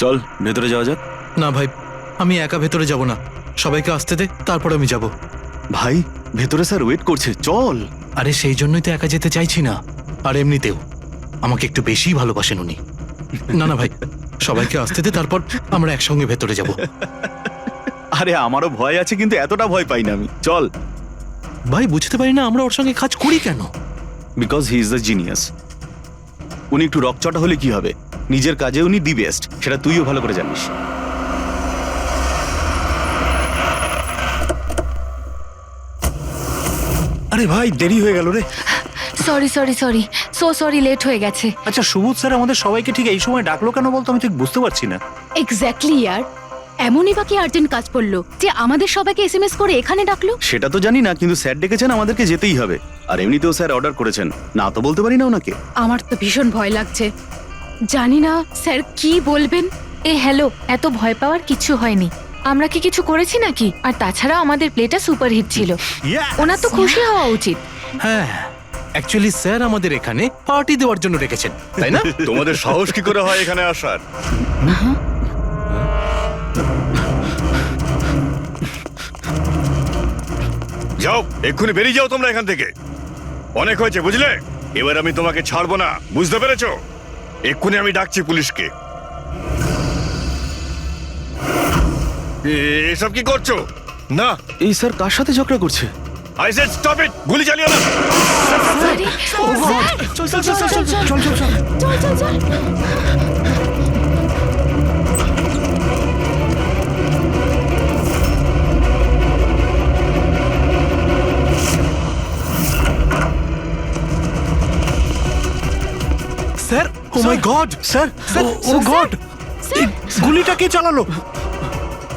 চল ভেতরে যাওয়া যাক। না ভাই, আমি একা ভেতরে যাব না, সবাইকে আসতে দে, তারপর আমি যাব। ভাই ভেতরে স্যার ওয়েট করছে, চল। আরে সেই জন্যই তো একা যেতে চাইছি না, আর এমনিতেও আমাকে একটু বেশি ভালোবাসেন উনি। না না ভাই, সবাইকে আসতে দে, তারপর আমরা একসঙ্গে ভেতরে যাব। আরে আমারও ভয় আছে, কিন্তু এতটা ভয় পাই না আমি, চল। ভাই বুঝতে পারি না আমরা ওর সঙ্গে কাজ করি কেন। Because he is the genius. উনি একটু রকচটা হলে কি হবে, নিজের কাজে উনি দি বেস্ট, সেটা তুইও ভালো করে জানিস। আরে ভাই দেরি হয়ে গেল রে। সরি লেট হয়ে গেছে। আচ্ছা সুবোধ স্যার আমাদের সবাইকে ঠিক এই সময় ডাকলো কেন বলতো, আমি ঠিক বুঝতে পারছি না। এক্স্যাক্টলি ইয়ার, এমনই বা কি আর্জেন্ট কাজ পড়লো যে আমাদের সবাইকে এসএমএস করে এখানে ডাকলো? সেটা তো জানি না, কিন্তু স্যার ডেকেছেন, আমাদেরকে যেতেই হবে। আর এমনিতেও স্যার অর্ডার করেছেন, না তো বলতে পারি না ওনাকে। আমার তো ভীষণ ভয় লাগছে, জানি না স্যার কি বলবেন। হ্যালো, এত ভয় পাওয়ার কিছু হয়নি। আমরা কি কিছু করেছি নাকি? আর তাছাড়া আমাদের প্লেটা সুপারহিট ছিল, ওনার তো খুশি হওয়া উচিত। হ্যাঁ, অ্যাকচুয়ালি স্যার আমাদের এখানে পার্টি দেওয়ার জন্য রেখেছেন, তাই না? তোমাদের সাহস কি করে হয় এখানে আসার? যাও, এক্ষুনি বেরিয়ে যাও তোমরা এখান থেকে। অনেক হয়েছে বুঝলে, এবার আমি তোমাকে ছাড়বো না, বুঝতে পেরেছো? এক্ষুনি আমি ডাকছি পুলিশকে। এসব কি করছো? না, এই স্যার কার সাথে ঝগড়া করছে? আই সেড স্টপ ইট, গুলি চালিও না। আরে, স্যার, চল। স্যার, ও মাই গড, স্যার ও গড, গুলিটা কে চালালো?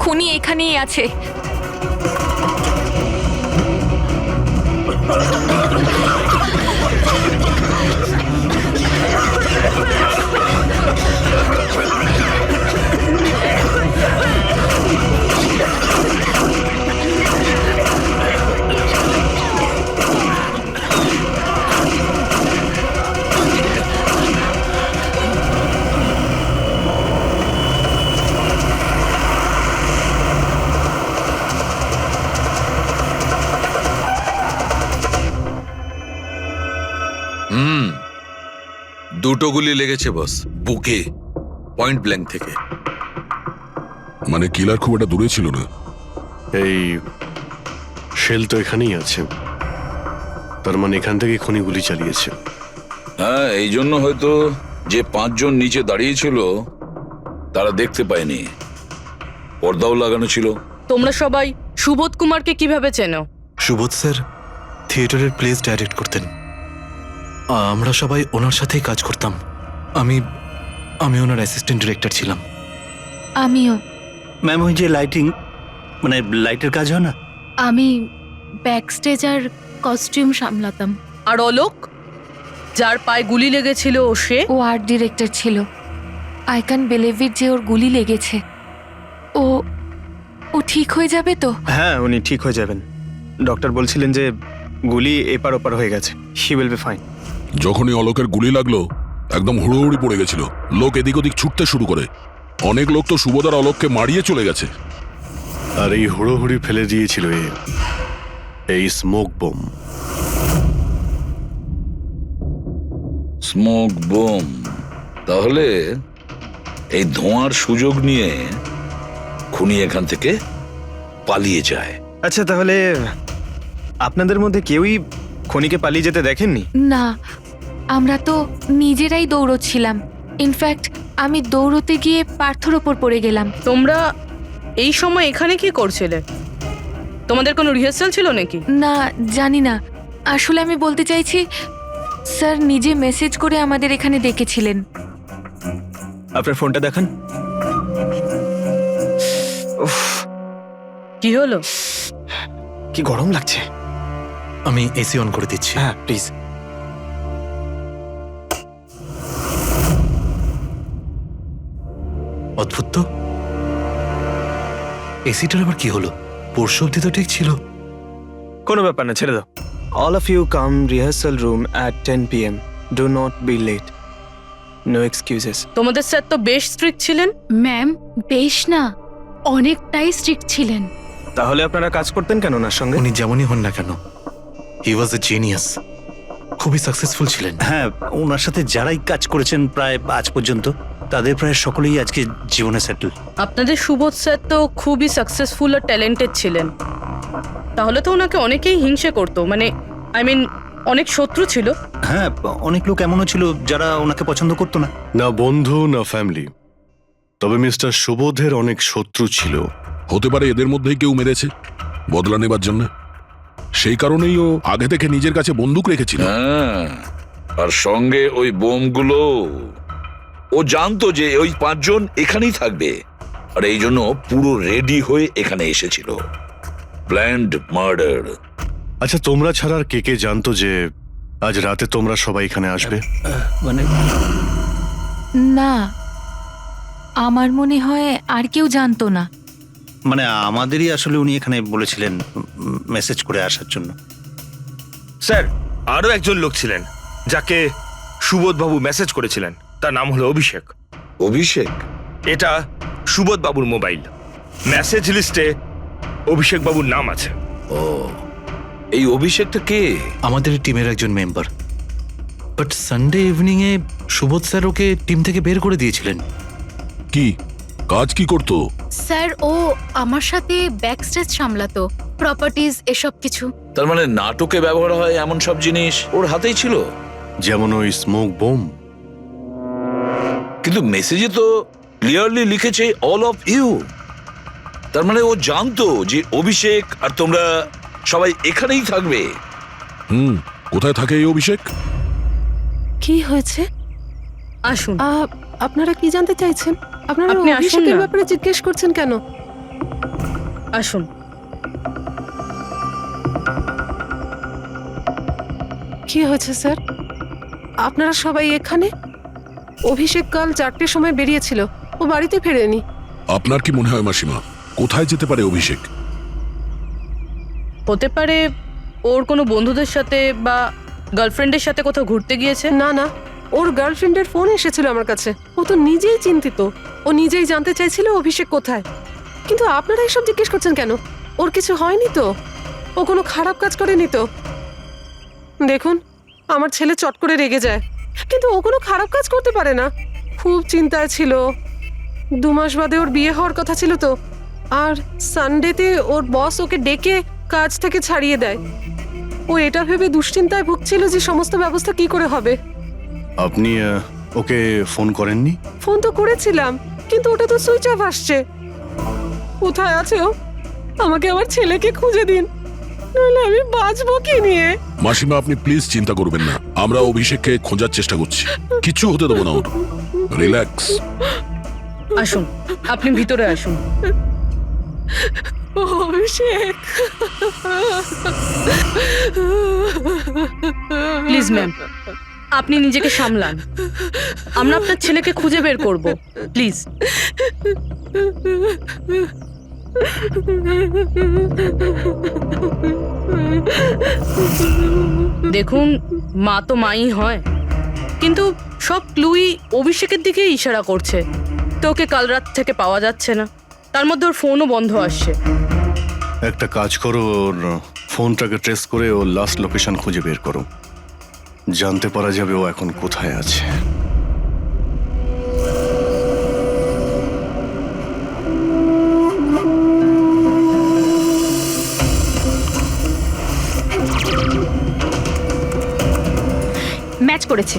খুনি এখানেই আছে। দুটো গুলি লেগেছে বস, বুকে, পয়েন্ট ব্ল্যাঙ্ক থেকে। মানে কিলার খুব একটা দূরে ছিল না। এই শেল তো এখানেই আছে, তার মানে এখান থেকে খুনি গুলি চালিয়েছে। হ্যাঁ, এই জন্য হয়তো যে 5 জন নিচে দাঁড়িয়েছিল তারা দেখতে পায়নি, পর্দাও লাগানো ছিল। তোমরা সবাই সুবোধ কুমারকে কিভাবে চেনো? সুবোধ স্যার থিয়েটারের প্লেস ডাইরেক্ট করতেন, আমরা সবাই ওনার সাথেই কাজ করতাম। আমি ওনার অ্যাসিস্ট্যান্ট ডিরেক্টর ছিলাম। আমিও। ম্যাম ওই যে লাইটিং, মানে লাইটের কাজ হয় না? আমি ব্যাক স্টেজ আর কস্টিউম সামলাতাম। আর অলোক, যার পায়ে গুলি লেগেছিল, সে? ও আর্ট ডিরেক্টর ছিল। আই ক্যান বিলিভ ইট যে ওর গুলি লেগেছে। ও ঠিক হয়ে যাবে তো? হ্যাঁ উনি ঠিক হয়ে যাবেন, ডক্টর বলছিলেন যে গুলি এপার ওপার হয়ে গেছে, শি উইল বি ফাইন। যখনই অলোকের গুলি লাগলো একদম হুড়োহুড়ি পড়ে গেছিল, লোক এদিক ওদিক ছুটতে শুরু করে। অনেক লোক তো সুবোধ আর অলোককে মারিয়ে চলে গেছে। আর এই হুড়োহুড়ি ফেলে দিয়েছিল এই স্মোক বোম। Smoke bomb? তাহলে এই ধোঁয়ার সুযোগ নিয়ে খুনি এখান থেকে পালিয়ে যায়। আচ্ছা তাহলে আপনাদের মধ্যে কেউই খনিকে পালিয়ে যেতে দেখেননি? না, আমরা তো নিজেরাই দৌড়চ্ছিলাম। ইনফ্যাক্ট আমি দৌড়তে গিয়ে পার্থর ওপর পড়ে গেলাম। তোমরা এই সময় এখানে কি করছিলে? তোমাদের কোনো রিহার্সাল ছিল নাকি? না, জানি না। আসলে আমি বলতে চাইছি, স্যার নিজে মেসেজ করে আমাদের এখানে ডেকেছিলেন। আপনার ফোনটা দেখান। উফ, কি হলো? কি গরম লাগছে। আমি এসি অন করে দিচ্ছি। হ্যাঁ প্লিজ। অদ্ভুত তো, এসিটার আবার কি হলো? পরশু অব্দি তো ঠিক ছিল। কোনো ব্যাপার না, ছেড়ে দাও। All of you come rehearsal room at 10 PM. Do not be late. No excuses. তোমাদের স্যার তো বেশ স্ট্রিক্ট ছিলেন। ম্যাম বেশ না, অনেকটাই স্ট্রিক্ট ছিলেন। তাহলে আপনারা কাজ করতেন কেন ওনার সঙ্গে? উনি যেমনই হন না কেন, হি ওয়াজ এ জিনিয়াস, খুবই সাকসেসফুল ছিলেন। হ্যাঁ, ওনার সাথে যারাই কাজ করেছেন প্রায় আজ পর্যন্ত, তাদের প্রায় সকলেই আজকে জীবনে সেটেল। আপনাদের সুবোধ স্যার তো খুবই সাকসেসফুল আর ট্যালেন্টেড ছিলেন। তাহলে তো ওনাকে অনেকেই হিংসে করতো, মানে আই মিন অনেক শত্রু ছিল। হ্যাঁ, অনেক লোক এমনও ছিল যারা ওনাকে পছন্দ করতো না। না বন্ধু না ফ্যামিলি, তবে মিস্টার সুবোধের অনেক শত্রু ছিল। হতে পারে এদের মধ্যেই কেউ মেরেছে বদলা নেবার জন্য। সেই কারণেই ও আগে থেকে নিজের কাছে বন্দুক রেখেছিল। হ্যাঁ, আর সঙ্গে ওই বোমগুলো। ও জানতো যে ওই 5 জন এখানেই থাকবে, আর এই জন্য পুরো রেডি হয়ে এখানে এসেছিল। Planned murder. আচ্ছা, তোমরা ছাড়া আর কে কে জানতো যে আজ রাতে তোমরা সবাই এখানে আসবে? মানে না, আমার মনে হয় আর কেউ জানতো না। মানে আমাদেরই আসলে উনি এখানে বলেছিলেন মেসেজ করে আসার জন্য। স্যার, আরো একজন লোক ছিলেন যাকে সুবোধবাবু মেসেজ করেছিলেন, তার নাম হলো অভিষেক। অভিষেক? এটা সুবোধবাবুর মোবাইল। মেসেজ লিস্টে অভিষেক বাবুর নাম আছে। ও, এই অভিষেকটা কে? আমাদের টিমের একজন member, but Sunday evening A Subodh sir okay team থেকে বের করে দিয়েছিলেন। কি কাজ কি করতো? স্যার ও আমার সাথে ব্যাকস্টেজ সামলাতো, প্রপার্টিজ এসব কিছু। তার মানে নাটকে ব্যবহার হয় এমন সব জিনিস ওর হাতেই ছিল। যেমন ওই স্মোক বোম। কিন্তু মেসেজে তো ক্লিয়ারলি লিখেছে অল অফ ইউ। তার মানে ও জানতো যে অভিষেক আর তোমরা সবাই এখানেই থাকবে। কোথায় থাকে এই অভিষেক? কি হয়েছে? আসুন। আপনারা কি জানতে চাইছেন? আপনারা আপনি আসুন অভিষেকের না। ব্যাপারে জিজ্ঞেস করছেন কেন? আসুন। কি হয়েছে স্যার? আপনারা সবাই এখানে? অভিষেক কাল 4টের সময় বেরিয়েছিল, ও বাড়িতে ফেরেনি। আপনার কি মনে হয় মাসিমা, কোথায় যেতে পারে অভিষেক? হতে পারে ওর কোনো বন্ধুদের সাথে বা গার্লফ্রেন্ডের সাথে কোথাও ঘুরতে গিয়েছে। না না, ওর গার্লফ্রেন্ডের ফোন এসেছিল আমার কাছে। ও তো নিজেই চিন্তিত, ও নিজেই জানতে চাইছিল অভিষেক কোথায়। কিন্তু আপনারা এসব জিজ্ঞেস করছেন কেন? ওর কিছু হয়নি তো? ও কোনো খারাপ কাজ করেনি তো? দেখুন, আমার ছেলে চট করে রেগে যায়, কিন্তু ও কোনো খারাপ কাজ করতে পারে না। খুব চিন্তায় ছিল। 2 মাস বাদে ওর বিয়ে হওয়ার কথা ছিল তো, আর সানডেতে ওর বস ওকে ডেকে কাজ থেকে ছাড়িয়ে দেয়। ও এটা ভেবে দুশ্চিন্তায় ভুগছিল যে সমস্ত ব্যবস্থা কি করে হবে। আপনি ওকে ফোন করেননি? ফোন তো করেছিলাম, কিন্তু ওটা তো সুইচ অফ আসছে। কোথায় আছে ও? আমাকে আমার ছেলেকে খুঁজে দিন, নইলে আমি বাঁচবো কি নিয়ে? মাসিমা, আপনি প্লিজ চিন্তা করবেন না, আমরা অভিষেককে খোঁজার চেষ্টা করছি। কিচ্ছু হতে দেবো না ওর। রিল্যাক্স। আসুন, আপনি ভিতরে আসুন। অভিষেক, প্লিজ ম্যাম, আপনি নিজেকে সামলান। আমরা আপনার ছেলেকে খুঁজে বের করব, প্লিজ। দেখুন, মা তো মাই হয়, কিন্তু সব ক্লুই অভিষেকের দিকে ইশারা করছে। তো ওকে কাল রাত থেকে পাওয়া যাচ্ছে না, তার মধ্যে ওর ফোনও বন্ধ আসছে। একটা কাজ করো, ওর ফোনটাকে ট্রেস করে ওর লাস্ট লোকেশন খুঁজে বের করো। জানতে পারা যাবে ও এখন কোথায় আছে। ম্যাচ করেছে।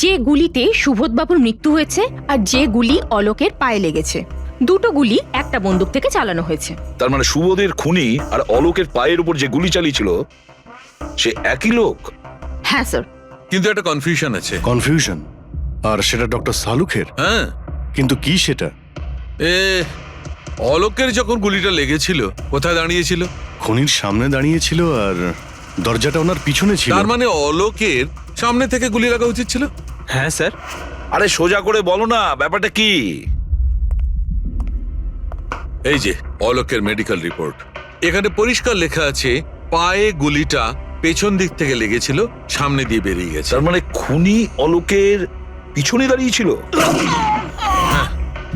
যে গুলিতে সুবোধবাবুর মৃত্যু হয়েছে আর যে গুলি অলোকের পায়ে লেগেছে, দুটো গুলি একটা বন্দুক থেকে চালানো হয়েছে। তার মানে সুবোধের খুনি আর অলোকের পায়ের উপর যে গুলি চালিয়েছিল সে একই লোক। হ্যাঁ স্যার। কিন্তু একটা কনফিউশন আছে। কনফিউশন? আর সেটা ডক্টর সালুখের? হ্যাঁ। কিন্তু কি সেটা? অলোকের যখন গুলিটা লেগেছিল কোথায় দাঁড়িয়েছিল? খুনির সামনে দাঁড়িয়েছিল আর দরজাটা ওনার পিছনে ছিল। তার মানে অলোকের সামনে থেকে গুলি লাগা উচিত ছিল। হ্যাঁ স্যার। আরে সোজা করে বলো না, ব্যাপারটা কি? এই যে অলোকের মেডিকেল রিপোর্ট, এখানে পরিষ্কার লেখা আছে পায়ে গুলিটা পেছন দিক থেকে লেগেছিল, সামনে দিয়ে বেরিয়ে গেছে। তার মানে খুনি অলোকের পিছনে দাঁড়িয়েছিল।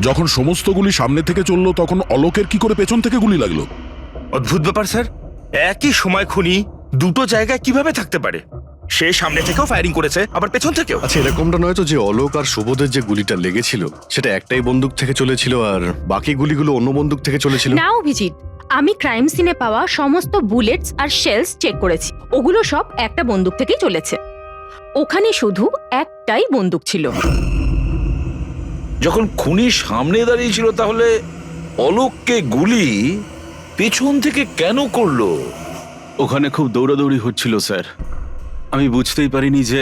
যখন সমস্ত গুলি সামনে থেকে চললো তখন অলোকের কি করে পেছন থেকে গুলি লাগলো? অদ্ভুত ব্যাপার স্যার, একই সময় খুনি দুটো জায়গায় কিভাবে থাকতে পারে? সে সামনে থেকেও ফায়ারিং করেছে, আবার পেছন থেকেও। আচ্ছা, এরকমটা নয় তো যে অলোক আর সুবোধের যে গুলিটা লেগেছিল সেটা একটাই বন্দুক থেকে চলেছিল আর বাকি গুলিগুলো অন্য বন্দুক থেকে চলেছিল? না অভিজিৎ, আমি ক্রাইম সিনে পাওয়া সমস্ত বুলেটস আর শেলস চেক করেছি, ওগুলো সব একটা বন্দুক থেকেই চলেছে। ওখানে শুধু একটাই বন্দুক ছিল। যখন খুনি সামনে দাঁড়িয়েছিল তাহলে অলোককে গুলি পেছন থেকে কেন করলো? ওখানে খুব দৌড়াদৌড়ি হচ্ছিল স্যার। আমি বুঝতেই পারিনি যে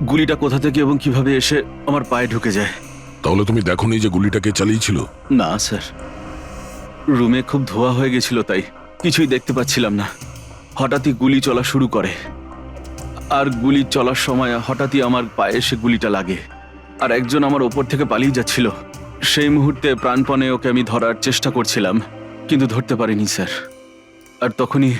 গুলিটা কোথা থেকে এবং কিভাবে এসে আমার পায়ে ঢুকে যায়। তাহলে তুমি দেখোনি যে গুলিটাকে চালিয়েছিল? না স্যার, রুমে খুব ধোয়া হয়ে গেছিল, তাই কিছুই দেখতে পাচ্ছিলাম না। হঠাৎই গুলি চলা শুরু করে, আর গুলি চলার সময় হঠাৎই আমার পায়ে এসে গুলিটা লাগে, আর একজন আমার ওপর থেকে পালিয়ে যাচ্ছিল। সেই মুহূর্তে প্রাণপণে ওকে আমি ধরার চেষ্টা করছিলাম, কিন্তু ধরতে পারিনি স্যার। আর তখনই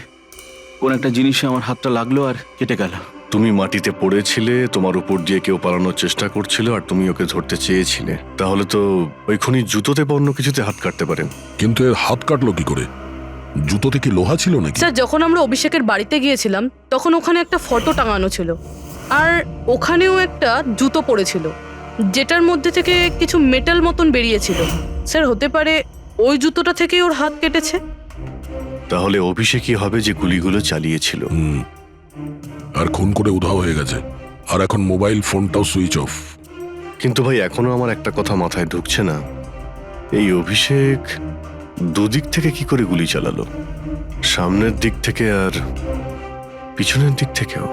কোন একটা জিনিসে আমার হাতটা লাগলো আর কেটে গেল। তুমি মাটিতে পড়েছিলে, তোমার উপর দিয়ে কেউ পালানোর চেষ্টা করছিল আর তুমি ওকে ধরতে চেয়েছিলে। তাহলে তো ওই খুনি জুতোতে বা অন্য কিছুতে হাত কাটতে পারেন। কিন্তু এর হাত কাটলো কি করে? জুতোতে কি লোহা ছিল নাকি? স্যার, যখন আমরা অভিষেকের বাড়িতে গিয়েছিলাম তখন ওখানে একটা ফটো টাঙানো ছিল, আর ওখানেও একটা জুতো পড়েছিল যেটার মধ্যে থেকে কিছু মেটাল মতন বেরিয়েছিল। স্যার, হতে পারে ওই জুতোটা থেকেই ওর হাত কেটেছে। তাহলে অভিষেকই হবে যে গুলিগুলো চালিয়েছিল। আর খুন করে উধাও হয়ে গেছে, আর এখন মোবাইল ফোনটাও সুইচ অফ। কিন্তু ভাই, এখনো আমার একটা কথা মাথায় ঢুকছে না, এই অভিষেক দুদিক থেকে কি করে গুলি চালালো? সামনের দিক থেকে আর পিছনের দিক থেকেও।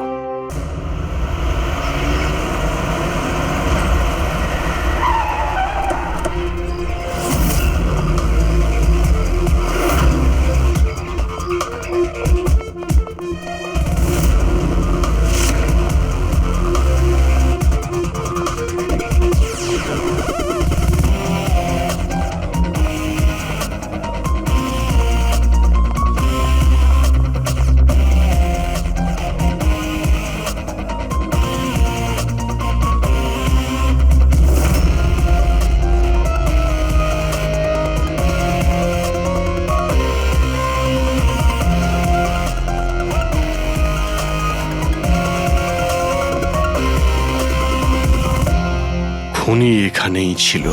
খুনি এখানেই ছিল।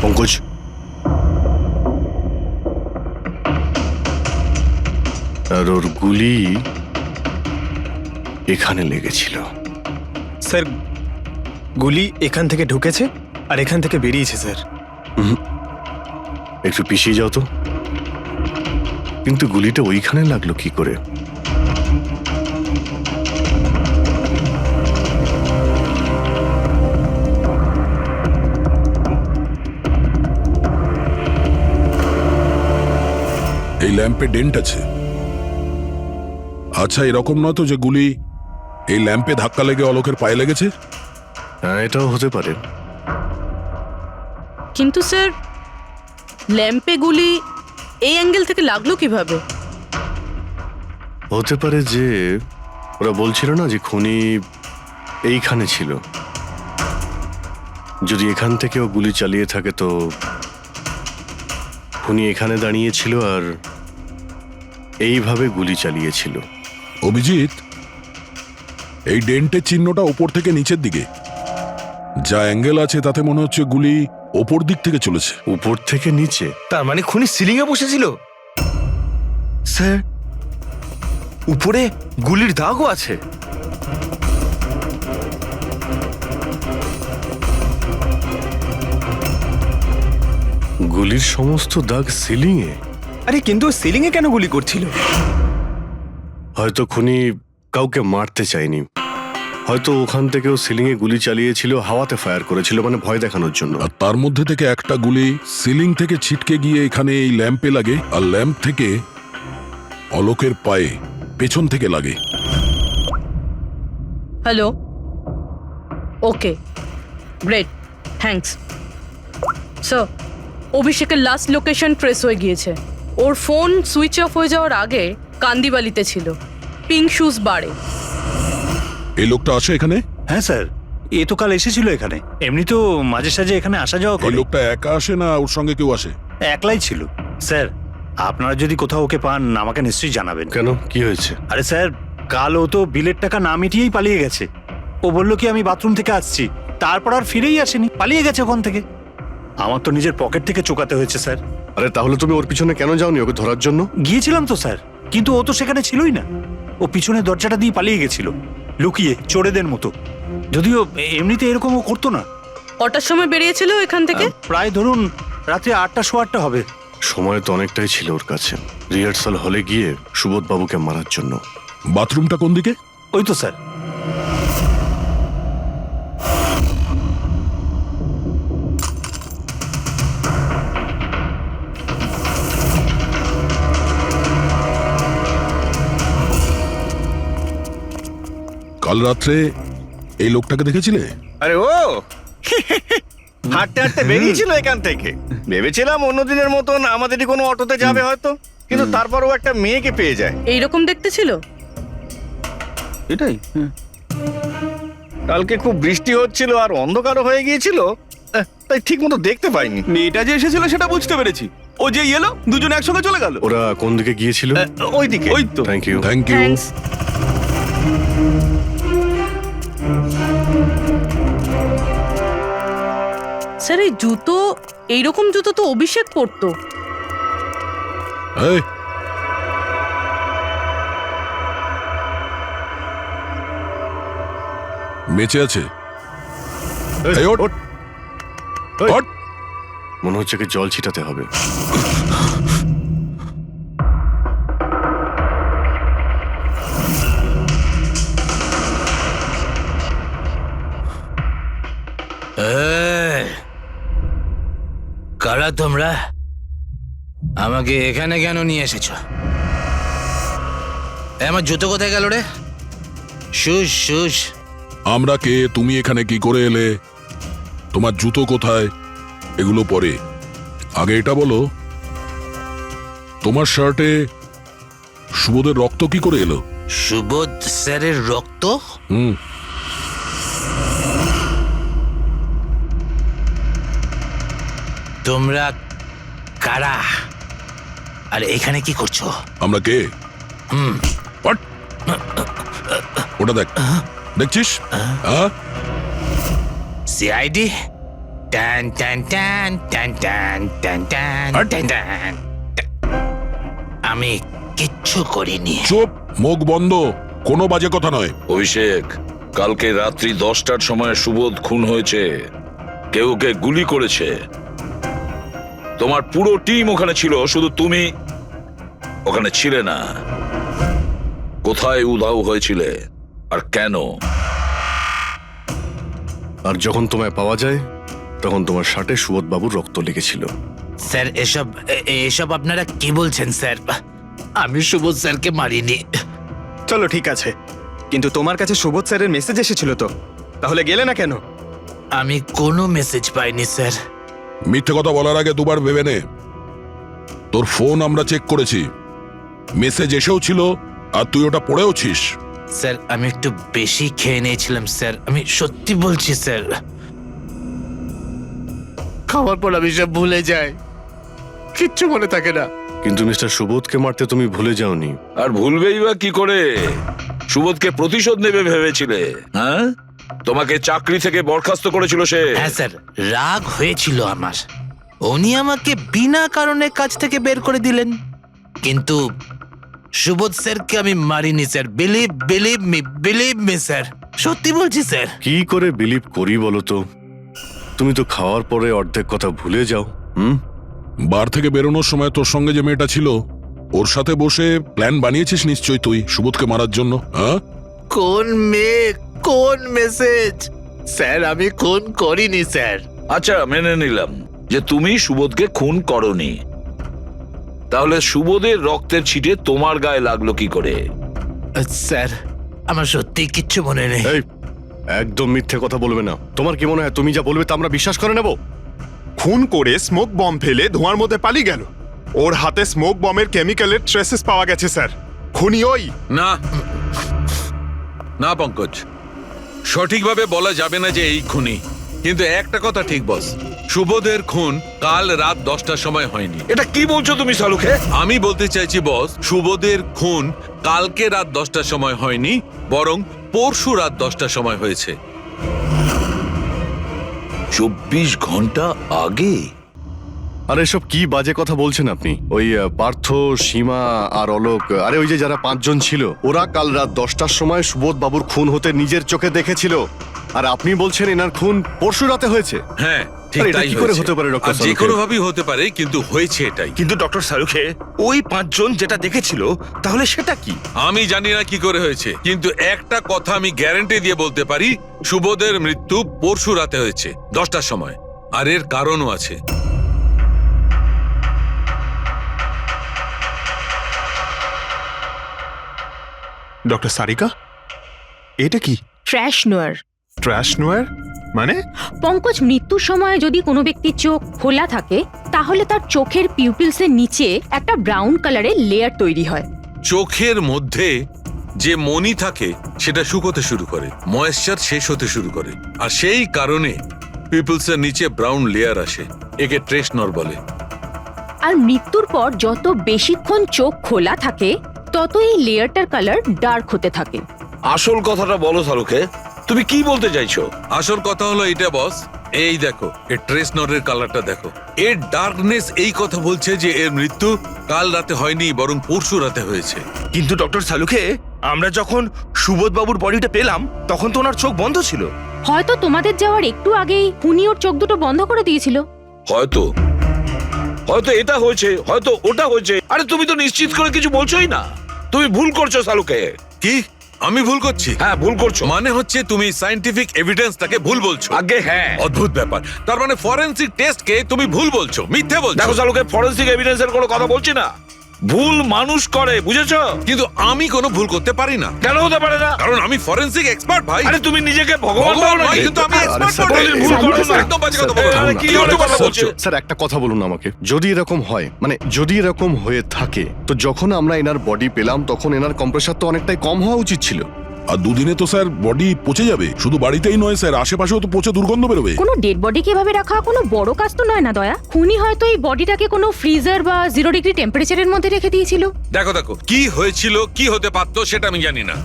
পঙ্কজ, আর ওর গুলি এখানে লেগেছিল। স্যার, গুলি এখান থেকে ঢুকেছে আর এখান থেকে বেরিয়েছে স্যার। একটু পিছিয়ে যাও তো। কিন্তু গুলিটা ওইখানে লাগলো কি করে? এই ল্যাম্পে ডেন্ট আছে। আচ্ছা, এরকম নয় তো যে গুলি এই ল্যাম্পে ধাক্কা লেগে অলোকের পায়ে লেগেছে? হ্যাঁ, এটাও হতে পারে। কিন্তু স্যার, ল্যাম্পে গুলি এই অ্যাঙ্গেল থেকে লাগলো কিভাবে? হতে পারে যে ওরা বলছিল না যে খুনি এইখানে ছিল। যদি এখান থেকেও গুলি চালিয়ে থাকে তো খুনি এখানে দাঁড়িয়েছিল আর এইভাবে গুলি চালিয়েছিল। অভিজিৎ, এই ডেন্টের চিহ্নটা ওপর থেকে নিচের দিকে, যা অ্যাঙ্গেল আছে তাতে মনে হচ্ছে গুলি ওপর দিক থেকে চলেছে। উপর থেকে নিচে? তার মানে খুনি সিলিং এ বসেছিল। স্যার, উপরে গুলির দাগও আছে। গুলির সমস্ত দাগ সিলিং এ? আরে কিন্তু সিলিং এ কেন গুলি করছিল? হয়তো খুনি কাউকে মারতে চায়নি, হয়তো ওখান থেকেও সিলিং এ গুলি চালিয়েছিল, হাওয়াতে ফায়ার করেছিল, মানে ভয় দেখানোর জন্য। আর তার মধ্যে থেকে একটা গুলি সিলিং থেকে ছিটকে গিয়ে এখানে এই ল্যাম্পে লাগে, আর ল্যাম্প থেকে অলোকের পায়ে পেছন থেকে লাগে। হ্যালো, ওকে, গ্রেট, থ্যাঙ্কস। স্যার, অভিষেকের লাস্ট লোকেশন ট্রেস হয়ে গিয়েছে। ওর ফোন সুইচ অফ হয়ে যাওয়ার আগে কান্দিবালিতে ছিল, পিঙ্ক শুজ বারে। এই লোকটা আসে এখানে? হ্যাঁ স্যার, এ তো কাল এসেছিল এখানে। এমনি তো মাঝে সাঝে এখানে আসা যাওয়া এই করে। লোকটা একা আসে না ওর সঙ্গে কেউ আসে? একলাই ছিল। স্যার, আপনারা যদি কোথাও ওকে পান আমাকে নিশ্চয়ই জানাবেন। কেন, কি হয়েছে? আরে স্যার, কাল ও তো বিলের টাকা না মিটিয়েই পালিয়ে গেছে। ও বলল কি আমি বাথরুম থেকে আসছি, তারপর আর ফিরেই আসেনি, পালিয়ে গেছে ওখান থেকে। আমার তো নিজের পকেট থেকে চোকাতে হয়েছে স্যার। আরে তাহলে তুমি ওর পিছনে কেন যাওনি ওকে ধরার জন্য? গিয়েছিলাম তো স্যার, কিন্তু ও তো সেখানে ছিলই না। ও পিছনে দরজাটা দিয়ে পালিয়ে গেছিল, লুকিয়ে চোরেদের মতো। যদিও এমনিতে এরকম ও করতো না। কটার সময় বেরিয়েছিল এখান থেকে? প্রায় ধরুন রাত্রে 8টা সোয়া 8টা হবে। সময় তো অনেকটাই ছিল ওর কাছে রিহার্সাল হলে গিয়ে সুবোধ বাবুকে মারার জন্য। বাথরুমটা কোন দিকে? ওই তো স্যার। কাল রাত্রে এই লোকটাকে দেখেছিলে? আরে ও হাঁটতে হাঁটতে বেরিয়েছিল এখান থেকে। ভেবেছিলাম অন্য দিনের মতন আমাদেরই কোনো অটোতে যাবে হয়তো, কিন্তু তারপর ও একটা মেয়েকে পেয়ে যায়। এইরকম দেখতে ছিল? এটাই। কালকে খুব বৃষ্টি হচ্ছিল আর অন্ধকারও হয়ে গিয়েছিল, তাই ঠিক মতো দেখতে পাইনি। মেয়েটা যে এসেছিল সেটা বুঝতে পেরেছি। ও যে এলো দুজনে একসঙ্গে চলে গেল। ওরা কোন দিকে গিয়েছিল? ওইদিকে। ওই তো। Thank you. Thank you. Thanks. Sir, এই জুতো, এইরকম জুতো তো অভিষেক পরতো। এই, বেঁচে আছে? এই, ওঠ। ওঠ। মনে হচ্ছে কি জল ছিটাতে হবে। কারা তোমরা? আমাকে এখানে কেন নিয়ে এসেছো? আমার জুতো কোথায় গেল রে? Shoes shoes. আমরা কে, তুমি এখানে কি করে এলে, তোমার জুতো কোথায়, এগুলো পরে। আগে এটা বলো, তোমার শার্টে সুবোধের রক্ত কি করে এলো? সুবোধ স্যারের রক্ত? হুম। তোমরা কারা আর এখানে কি করছো? আমরা কে? What? ওটা দেখ, দেখছিস? সিআইডি? টান টান টান টান টান টান টান টান টান। আমি কিচ্ছু করিনি। চুপ, মুখ বন্ধ, কোনো বাজে কথা নয়। অভিষেক, কালকে রাত্রি 10টার সময় সুবোধ খুন হয়েছে। কেউ ওকে গুলি করেছে। তোমার পুরো টিম ওখানে ছিল, শুধু তুমি ওখানে ছিলে না। কোথায় উধাও হয়েছিলে আর কেন? আর যখন তোমায় পাওয়া যায় তখন তোমার শার্টে সুবোধ বাবুর রক্ত লেগেছিল। স্যার, এসব আপনারা কি বলছেন স্যার? আমি সুবোধ স্যারকে মারিনি। চলো ঠিক আছে, কিন্তু তোমার কাছে সুবোধ স্যারের মেসেজ এসেছিল তো, তাহলে গেলে না কেন? আমি কোনো মেসেজ পাইনি স্যার। মিথ্যে কথা বলার আগে দুবার ভেবে নে। তোর ফোন আমরা চেক করেছি, মেসেজ এসেও ছিল আর তুই ওটা পড়েওছিস। স্যার, আমি একটু বেশি খেয়ে নিয়েছিলাম স্যার, আমি সত্যি বলছি স্যার। খাওয়ার পর আমি সব ভুলে যাই, কিচ্ছু মনে থাকে না। কিন্তু মিস্টার সুবোধকে মারতে তুমি ভুলে যাওনি। আর ভুলবেই বা কি করে? সুবোধকে প্রতিশোধ নেবে ভেবেছিলে? হ্যাঁ, তোমাকে চাকরি থেকে বরখাস্ত করেছিল সে। হ্যাঁ স্যার, রাগ হয়েছিল আমার। উনি আমাকে বিনা কারণে কাজ থেকে বের করে দিলেন, কিন্তু সুবোধ স্যারকে আমি মারিনি স্যার। বিলিভ মি স্যার, সত্যি বলছি স্যার। কি করে বিলিভ করি বলো তো? তুমি তো খাওয়ার পরে অর্ধেক কথা ভুলে যাও। বার থেকে বেরোনোর সময় তোর সঙ্গে যে মেয়েটা ছিল ওর সাথে বসে প্ল্যান বানিয়েছিস নিশ্চয়ই তুই সুবোধকে মারার জন্য। হ্যাঁ, কোন মেয়ে, কোন মেসেজ? স্যার, আমি খুন করিনি স্যার। আচ্ছা, মেনে নিলাম যে তুমি সুবোধকে খুন করনি, তাহলে সুবোধের রক্তের ছিটে তোমার গায়ে লাগলো কি করে? স্যার, আমার সত্যি কিচ্ছু মনে নেই। এই, একদম মিথ্যে কথা বলবে না। তোমার কি মনে হয় তুমি যা বলবে তা আমরা বিশ্বাস করে নেব? খুন করে স্মোক বম ফেলে ধোঁয়ার মধ্যে পালিয়ে গেল। ওর হাতে স্মোক বমের কেমিক্যালের ট্রেসেস পাওয়া গেছে স্যার। খুনি ওই? না না পঙ্কজ, সঠিকভাবে বলা যাবে না যে এই খুনি, কিন্তু একটা কথা ঠিক বস, সুবোধের খুন কাল রাত 10টার সময় হয়নি। এটা কি বলছো তুমি সালুকে? আমি বলতে চাইছি বস, সুবোধের খুন কালকে রাত 10টার সময় হয়নি, বরং পরশু রাত 10টার সময় হয়েছে। 24 ঘন্টা আগে? আরে এসব কি বাজে কথা বলছেন আপনি? ওই পার্থ, সীমা আর অলোক, আরে ওই যে যারা 5 জন ছিল, ওরা কাল রাত 10টার সময় সুবোধ বাবুর খুন হতে নিজের চোখে দেখেছিল। আর আপনি বলছেন এনার খুন পরশু রাতে হয়েছে? হ্যাঁ ঠিক আরে এটা তাই কি করে হয়েছে। হতে পারে ডক্টর আর যে সালুখে? কোনো ভাবেই হতে পারে, কিন্তু হয়েছে এটাই। কিন্তু ডক্টর সালুখে, ওই 5 জন যেটা দেখেছিল তাহলে সেটা কি? আমি জানি না কি করে হয়েছে, কিন্তু একটা কথা আমি গ্যারান্টি দিয়ে বলতে পারি, সুবোধের মৃত্যু পরশু রাতে হয়েছে 10টার সময়। আর এর কারণও আছে। ডক্টর সারিকা, এটা কি? ট্র্যাশ নোয়ার। ট্র্যাশ নোয়ার মানে? পঙ্কজ, মৃত্যুর সময় যদি কোনো ব্যক্তির চোখ খোলা থাকে তাহলে তার চোখের পিউপিলসের নিচে একটা ব্রাউন কালারের লেয়ার তৈরি হয়। চোখের মধ্যে যে মনি থাকে সেটা শুকোতে শুরু করে, ময়েশ্চার শেষ হতে শুরু করে, আর সেই কারণে পিপলসের নিচে ব্রাউন লেয়ার আসে। একে ট্রেশনর বলে। আর মৃত্যুর পর যত বেশিক্ষণ চোখ খোলা থাকে তত এই লেয়ারটার কালার ডার্ক হতে থাকে। আসল কথাটা বলো সালুকে, তুমি কি বলতে চাইছো? আসল কথা হলো এটা বস, এই দেখো এর ট্রেশনরের কালারটা দেখো, এর ডার্কনেস এই কথা বলছে যে এর মৃত্যু কাল রাতে হয়নি, বরং পরশু রাতে হয়েছে। কিন্তু ডক্টর সালুখে, আমরা যখন সুবোধ বাবুর বডিটা পেলাম তখন তো ওনার চোখ বন্ধ ছিল। হয়তো তোমাদের যাওয়ার একটু আগেই খুনি ওর চোখ দুটো বন্ধ করে দিয়েছিল। হয়তো হয়তো এটা হয়েছে, হয়তো ওটা হয়েছে। আরে তুমি তো নিশ্চিত করে কিছু বলছোই না। তুমি ভুল করছো সালুকে। কি আমি ভুল করছি? হ্যাঁ ভুল করছো। মানে হচ্ছে তুমি সায়েন্টিফিক এভিডেন্সটাকে ভুল বলছো। আগে হ্যাঁ। অদ্ভুত ব্যাপার, তার মানে ফরেনসিক টেস্টকে তুমি ভুল বলছো, মিথ্যে বলছো। দেখো সালুকে, ফরেনসিক এভিডেন্সের কোনো কথা বলছি না। ভুল মানুষ করে, বুঝেছো? কিন্তু আমি কোনো ভুল করতে পারি না। কেন হতে পারে না? কারণ আমি ফরেনসিক এক্সপার্ট ভাই। আরে তুমি নিজেকে ভগবান ভগবান ভাবো নয়, নাকি? কিন্তু আমি এক্সপার্ট স্যার, বটে। ভুল করো না। একদম বাজে কথা বলো না। আরে কি উল্টো কথা কথা বলছো? স্যার একটা কথা বলুন আমাকে, যদি এরকম হয়, মানে যদি এরকম হয়ে থাকে, তো যখন আমরা এনার বডি পেলাম তখন এনার কম্প্রেসার তো অনেকটাই কম হওয়া উচিত ছিল। আর দুদিনে তো স্যার বডি পচে যাবে। শুধু বাড়িতেই নয় স্যার, আশেপাশেও তো পচে দুর্গন্ধ বেরোবে। কোনো ডেড বডি কিভাবে রাখা কোনো বড় কাজ তো নয় না দয়া। খুনি হয়তো এই বডিটাকে কোনো ফ্রিজার বা 0 ডিগ্রি টেম্পারেচারের মধ্যে রেখে দিয়েছিল। দেখো দেখো, কি হয়েছিল কি হতে পারতো সেটা আমি জানি না।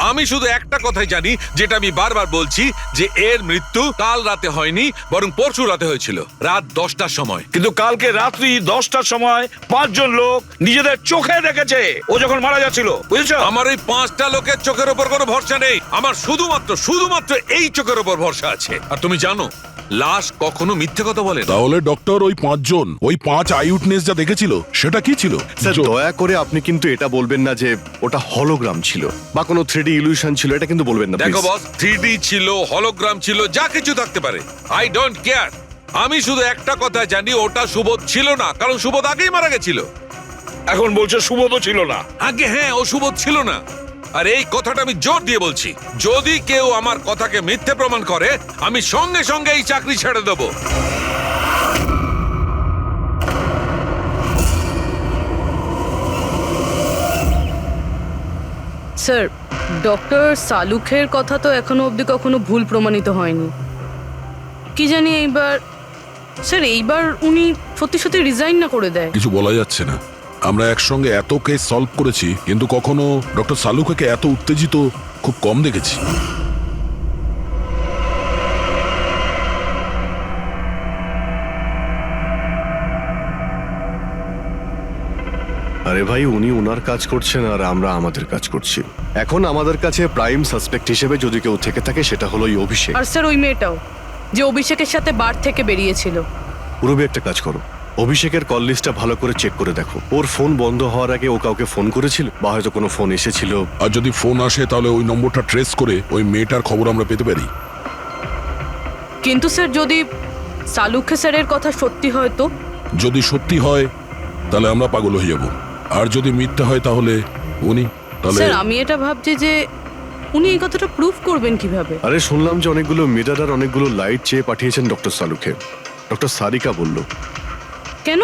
আমি শুধু একটা কথাই জানি, যেটা আমি বারবার বলছি, যে এর মৃত্যু কাল রাতে হয়নি, বরং পরশু রাতে হয়েছিল রাত 10টার সময়। কিন্তু কালকে রাত্রি 10টার সময় 5 জন লোক নিজেদের চোখে দেখেছে ও যখন মারা যাচ্ছিল, বুঝেছো? আমার এই 5টা লোকের চোখের ওপর কোনো ভরসা নেই। আমার শুধুমাত্র এই চোখের ওপর ভরসা আছে। আর তুমি জানো, লাশ কখনো মিথ্যে কথা বলে না। তাহলে ডক্টর ওই 5 জন, ওই 5 আই উইটনেস যা দেখেছিল সেটা কি ছিল? স্যার দয়া করে আপনি কিন্তু এটা বলবেন না যে ওটা হলোগ্রাম ছিল বা কোনো 3D ইলিউশন ছিল, এটা কিন্তু বলবেন না দেখো please। বস, 3D ছিল, হলোগ্রাম ছিল, যা কিছু থাকতে পারে, আই ডোন্ট কেয়ার। আমি শুধু একটা কথা জানি, ওটা সুবোধ ছিল না, কারণ সুবোধ আগেই মারা গেছিল। এখন বলছো সুবোধও ছিল না? আগে হ্যাঁ, ও সুবোধ ছিল না। আর এই কথাটা আমি জোর দিয়ে বলছি, যদি কেউ আমার কথাকে মিথ্যে প্রমাণ করে, আমি সঙ্গে সঙ্গে এই চাকরি ছেড়ে দেবো। স্যার, ডক্টর সালুখের কথা তো এখনো অবধি কখনো ভুল প্রমাণিত হয়নি। কি জানি এইবার উনি সত্যি সত্যি রিজাইন না করে দেয়। কিছু বলা যাচ্ছে না। আমরা একসঙ্গে এত কেস সলভ করেছি, কিন্তু কখনো ডক্টর সালুকে এত উত্তেজিত খুব কম দেখেছি। আরে ভাই, উনি ওনার কাজ করছেন আর আমরা আমাদের কাজ করছি। এখন আমাদের কাছে প্রাইম সাসপেক্ট হিসেবে যদি কেউ থেকে থাকে সেটা হলো এই অভিষেক। আর স্যার ওই মেয়েটাও, যে অভিষেকের সাথে বার থেকে বেরিয়েছিল। পুরবি একটা কাজ করো, অভিষেকের কল লিস্টটা ভালো করে চেক করে দেখো। ওর ফোন বন্ধ হওয়ার আগে ও কাউকে ফোন করেছিল বা হয়তো কোনো ফোন এসেছিল। আর যদি ফোন আসে তাহলে ওই নম্বরটা ট্রেস করে ওই মেয়েটার খবর আমরা পেতে পারি। কিন্তু স্যার, যদি সালুখে স্যারের কথা সত্যি হয় তো? যদি সত্যি হয় তাহলে আমরা পাগল হয়ে যাব, আর যদি মিথ্যা হয় তাহলে উনি তাহলে। স্যার, আমি এটা ভাবছি যে উনি এই কথাটা প্রুফ করবেন কিভাবে? আরে শুনলাম যে অনেকগুলো মিটার আর অনেকগুলো লাইট চেয়ে পাঠিয়েছেন ডক্টর সালুকে। ডক্টর সারিকা বলল। কেন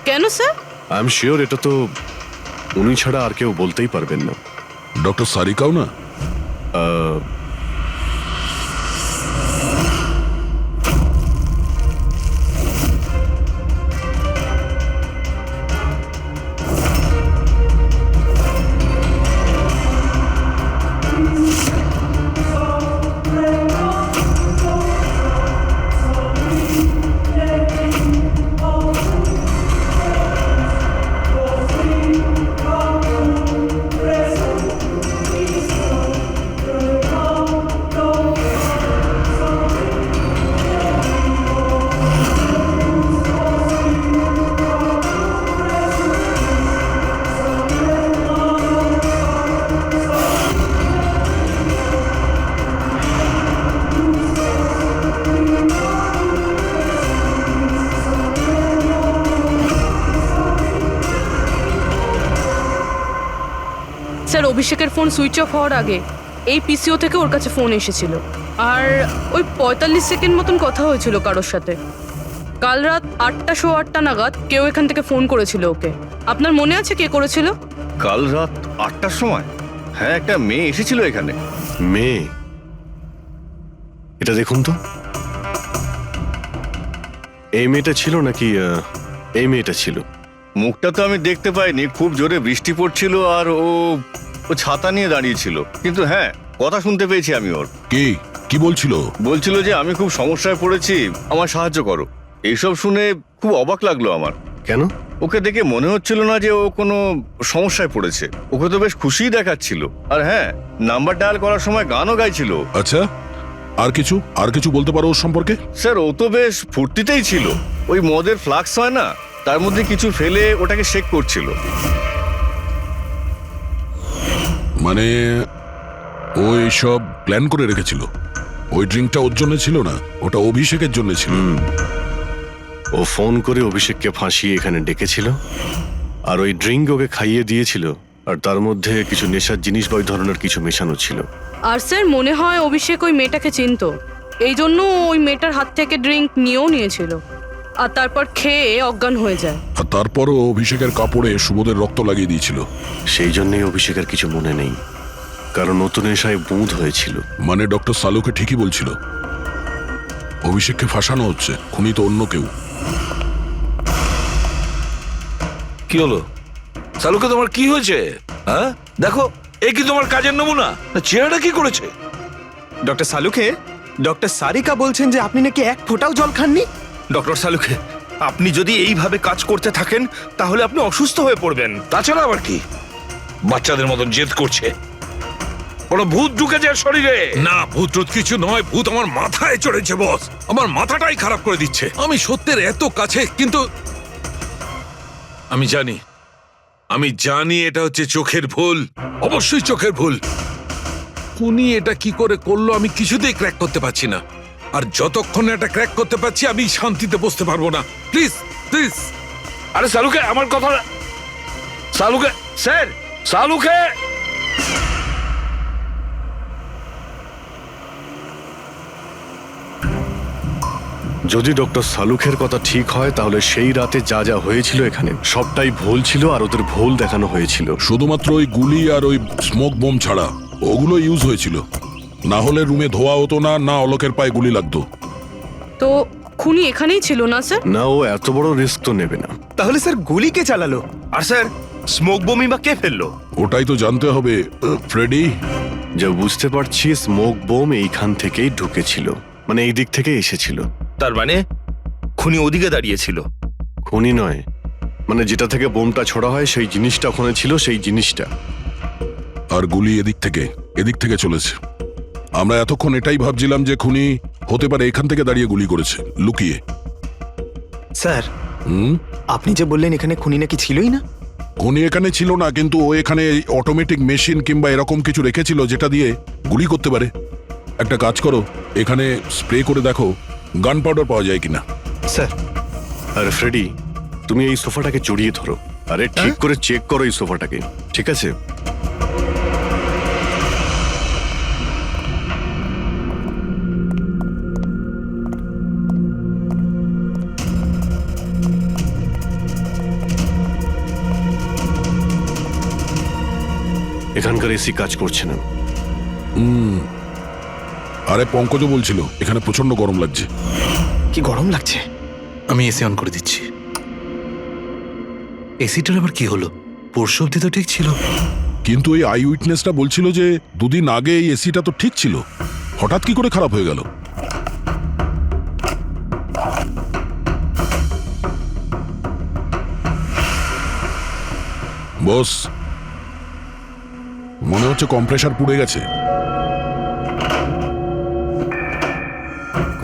কেন স্যার? আই এম শিওর এটা তো উনি ছাড়া আর কেউ বলতেই পারবেন না। ডক্টর সারিকাও না? আহ, স্যার অভিষেকের ফোন সুইচ অফ হওয়ার আগে এই পিসিও থেকে ওর কাছে ফোন এসেছিল, আর ওই 45 সেকেন্ড মতন কথা হয়েছিল কারোর সাথে। কাল রাত 8:08 নাগাদ কেউ এখান থেকে ফোন করেছিল ওকে। আপনার মনে আছে কে করেছিল? কাল রাত 8টার সময়? হ্যাঁ, একটা মেয়ে এসেছিল এখানে। মেয়ে? এটা দেখুন তো, এই মেয়েটা ছিল নাকি এই মেয়েটা ছিল? মুখটা তো আমি দেখতে পাইনি, খুব জোরে বৃষ্টি পড়ছিল আর ও ছাতা নিয়ে দাঁড়িয়েছিল। কিন্তু হ্যাঁ, কথা শুনতে পেয়েছি আমি ওর। কি বলছিল? বলছিল যে আমি খুব সমস্যায় পড়েছি, আমার সাহায্য করো। এইসব শুনে খুব অবাক লাগলো আমার। কেন? ওকে দেখে মনে হচ্ছিল না যে ও কোনো সমস্যায় পড়েছে। ওকে তো বেশ খুশিই দেখাচ্ছিল। আর হ্যাঁ, নাম্বার ডায়াল করার সময় গানও গাইছিল। আচ্ছা, আর কিছু বলতে পারো ওর সম্পর্কে? স্যার, ও তো বেশ ফুর্তিতেই ছিল। ওই মদের ফ্লাক্স হয় না, তার মধ্যে কিছু ফেলে ওটাকে শেক করছিল। মানে ও সব প্ল্যান করে রেখেছিল? ওই ড্রিঙ্কটা ওর জন্য ছিল না, ওটা অভিষেকের জন্য ছিল। ও ফোন করে অভিষেককে ফাঁসিয়ে এখানে ডেকেছিল, আর ওই ড্রিঙ্ক ওকে খাইয়ে দিয়েছিল, আর তার মধ্যে কিছু নেশার জিনিস বা ওই ধরনের কিছু মেশানো ছিল। আর স্যার মনে হয় অভিষেক ওই মেয়েটাকে চিনতো, এই জন্য ওই মেয়েটার হাত থেকে ড্রিঙ্ক নিয়েও নিয়েছিল, আর তারপর খেয়ে অজ্ঞান হয়ে যায়। আর তারপরও অভিষেকের কাপড়ে সুবোধের রক্ত লাগিয়ে দিয়েছিল। সেই জন্যই অভিষেকের কিছু মনে নেই, কারণ নতুন নেশায় বুঁদ হয়েছিল। মানে ডক্টর সালুকে ঠিকই বলছিল, অভিষেককে ফাঁসানো হচ্ছে, খুনি তো অন্য কেউ। কি হলো সালুকে, তোমার কি হয়েছে? হ্যাঁ দেখো, এ কি তোমার কাজের নমুনা? চেহারাটা কি করেছে? ডক্টর সালুকে, ডক্টর সারিকা বলছেন যে আপনি নাকি এক ফোঁটাও জল খাননি। ডক্টর সালুকে, আপনি যদি এইভাবে কাজ করতে থাকেন তাহলে আপনি অসুস্থ হয়ে পড়বেন। তাছাড়া আবার কি, বাচ্চাদের মতন জেদ করছে। কোনো ভূত ঢুকেছে এর শরীরে? না, ভূত টুত কিছু নয়, ভূত আমার মাথায় চড়েছে বস। আমার মাথাটাই খারাপ করে দিচ্ছে। আমি সত্যের এত কাছে, কিন্তু আমি জানি এটা হচ্ছে চোখের ভুল, অবশ্যই চোখের ভুল। উনি এটা কি করে করলো আমি কিছুতেই ক্র্যাক করতে পারছি না, আর যতক্ষণ এটা ক্র্যাক করতে পারছি আমি শান্তিতে বসতে পারবো না। Please please. আরে সালুকে, আমার কথা, সালুকে স্যার, সালুকে। যদি ডক্টর সালুখের কথা ঠিক হয়, তাহলে সেই রাতে যা যা হয়েছিল এখানে সবটাই ভুল ছিল, আর ওদের ভুল দেখানো হয়েছিল। শুধুমাত্র ওই গুলি আর ওই স্মোক বোম ছাড়া ওগুলো ইউজ হয়েছিল, না হলে রুমে ধোয়া হতো না, না অলোকের পায়ে গুলি লাগতো। তো খুনি এখানেই ছিল না স্যার? না, ও এত বড় রিস্ক তো নেবে না। তাহলে স্যার গুলি কে চালালো? আর স্যার স্মোক বোমই বা কে ফেললো? ওটাই তো জানতে হবে ফ্রেডি। যা বুঝতে পারছি, স্মোক বোম এইখান থেকেই ঢুকেছিল, মানে এই দিক থেকে এসেছিল। তার মানে খুনি ওদিকে দাঁড়িয়েছিল? খুনি নয়, মানে যেটা থেকে বোমটা ছোড়া হয় সেই জিনিসটা ওখানে ছিল, সেই জিনিসটা। আর গুলি এদিক থেকে চলেছে। আমরা এতক্ষণ এটাই ভাবছিলাম যে খুনি হতে পারে এখান থেকে দাঁড়িয়ে গুলি করেছে, লুকিয়ে। স্যার আপনি যে বললেন এখানে খুনি নাকি ছিলই না? খুনি এখানে ছিল না, কিন্তু ও এখানে অটোমেটিক মেশিন কিংবা এরকম কিছু রেখেছিল যেটা দিয়ে গুলি করতে পারে। একটা কাজ করো, এখানে স্প্রে করে দেখো গান পাউডার পাওয়া যায় কিনা। স্যার। আরে ফ্রেডি, তুমি এই সোফাটাকে জড়িয়ে ধরো, আরে ঠিক করে চেক করো এই সোফাটাকে, ঠিক আছে? এখানকার এসি কাজ করছে না। আরে পঙ্কজও বলছিল এখানে প্রচন্ড গরম লাগছে। কি গরম লাগছে। আমি এসি অন করে দিচ্ছি। এসিটার আবার কি হলো? পরশু অব্দি তো ঠিক ছিল। কিন্তু এই আই উইটনেসটা বলছিল যে দুদিন আগে এই এসিটা তো ঠিক ছিল, হঠাৎ কি করে খারাপ হয়ে গেল? বস, মনে হচ্ছে কম্প্রেসার পুড়ে গেছে।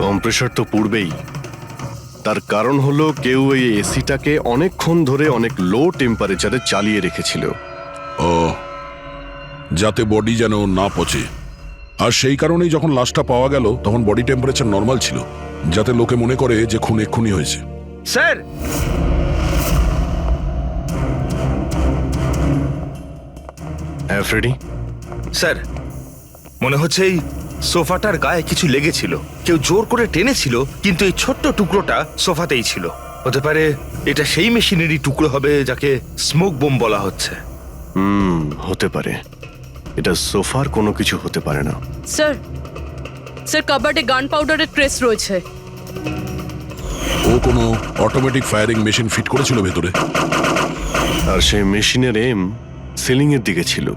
কম্প্রেসার তো পূর্বেই, তার কারণ হলো কেউ এই এসিটাকে অনেকক্ষণ ধরে অনেক লো টেম্পারেচারে চালিয়ে রেখেছিল। ও, যাতে বডি যেন না পচে। আর সেই কারণেই যখন লাশটা পাওয়া গেল তখন বডি টেম্পারেচার নর্মাল ছিল, যাতে লোকে মনে করে যে খুন এক্ষুনি হয়েছে। স্যার, হ্যাঁ ফ্রেডি। স্যার, মনে হচ্ছে এই সোফাটার গায়ে কিছু লেগেছিল, কেউ জোর করে টেনেছিল, কিন্তু এই ছোট্ট টুকরোটা সোফাতেই ছিল। হতে পারে এটা সেই মেশিনেরই টুকরো হবে যাকে স্মোক বোম বলা হচ্ছে। হতে পারে। এটা সোফার কোনো কিছু হতে পারে না। স্যার, স্যার কাবার্ডে গান পাউডারের ট্রেস রয়েছে। ও কোনো অটোমেটিক ফায়ারিং মেশিন ফিট করেছিল ভেতরে। আর সেই মেশিনের এম সিলিং এর দিকে ছিল,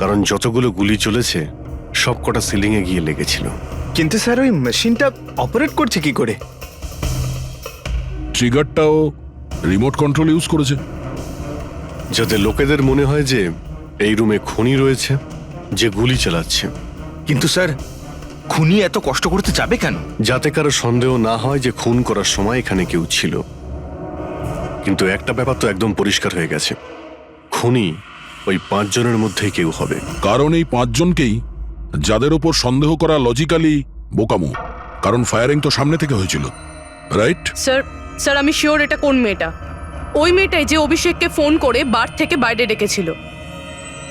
কারণ যতগুলো গুলি চলেছে সবকটা সিলিং এ গিয়ে লেগেছিল। কিন্তু স্যার ওই মেশিনটা অপারেট করছে কি করে? ট্রিগারটাও রিমোট কন্ট্রোল ইউজ করেছে, যাতে লোকেদের মনে হয় যে এই রুমে খুনি রয়েছে যে গুলি চালাচ্ছে। কিন্তু স্যার, খুনি এত কষ্ট করতে যাবে কেন? যাতে কারো সন্দেহ না হয় যে খুন করার সময় এখানে কেউ ছিল। কিন্তু একটা ব্যাপার তো একদম পরিষ্কার হয়ে গেছে, খুনি ওই 5 জনের মধ্যেই কেউ হবে। কারণ এই 5 জনকেই যাদের ওপর সন্দেহ করা লজিক্যালি বোকামো, কারণ ফায়ারিং তো সামনে থেকে হয়েছিল, রাইট? স্যার আমি শিওর এটা কোন মেয়েটা। ওই মেয়েটাই যে অভিষেককে ফোন করে বার থেকে বাইরে ডেকেছিল।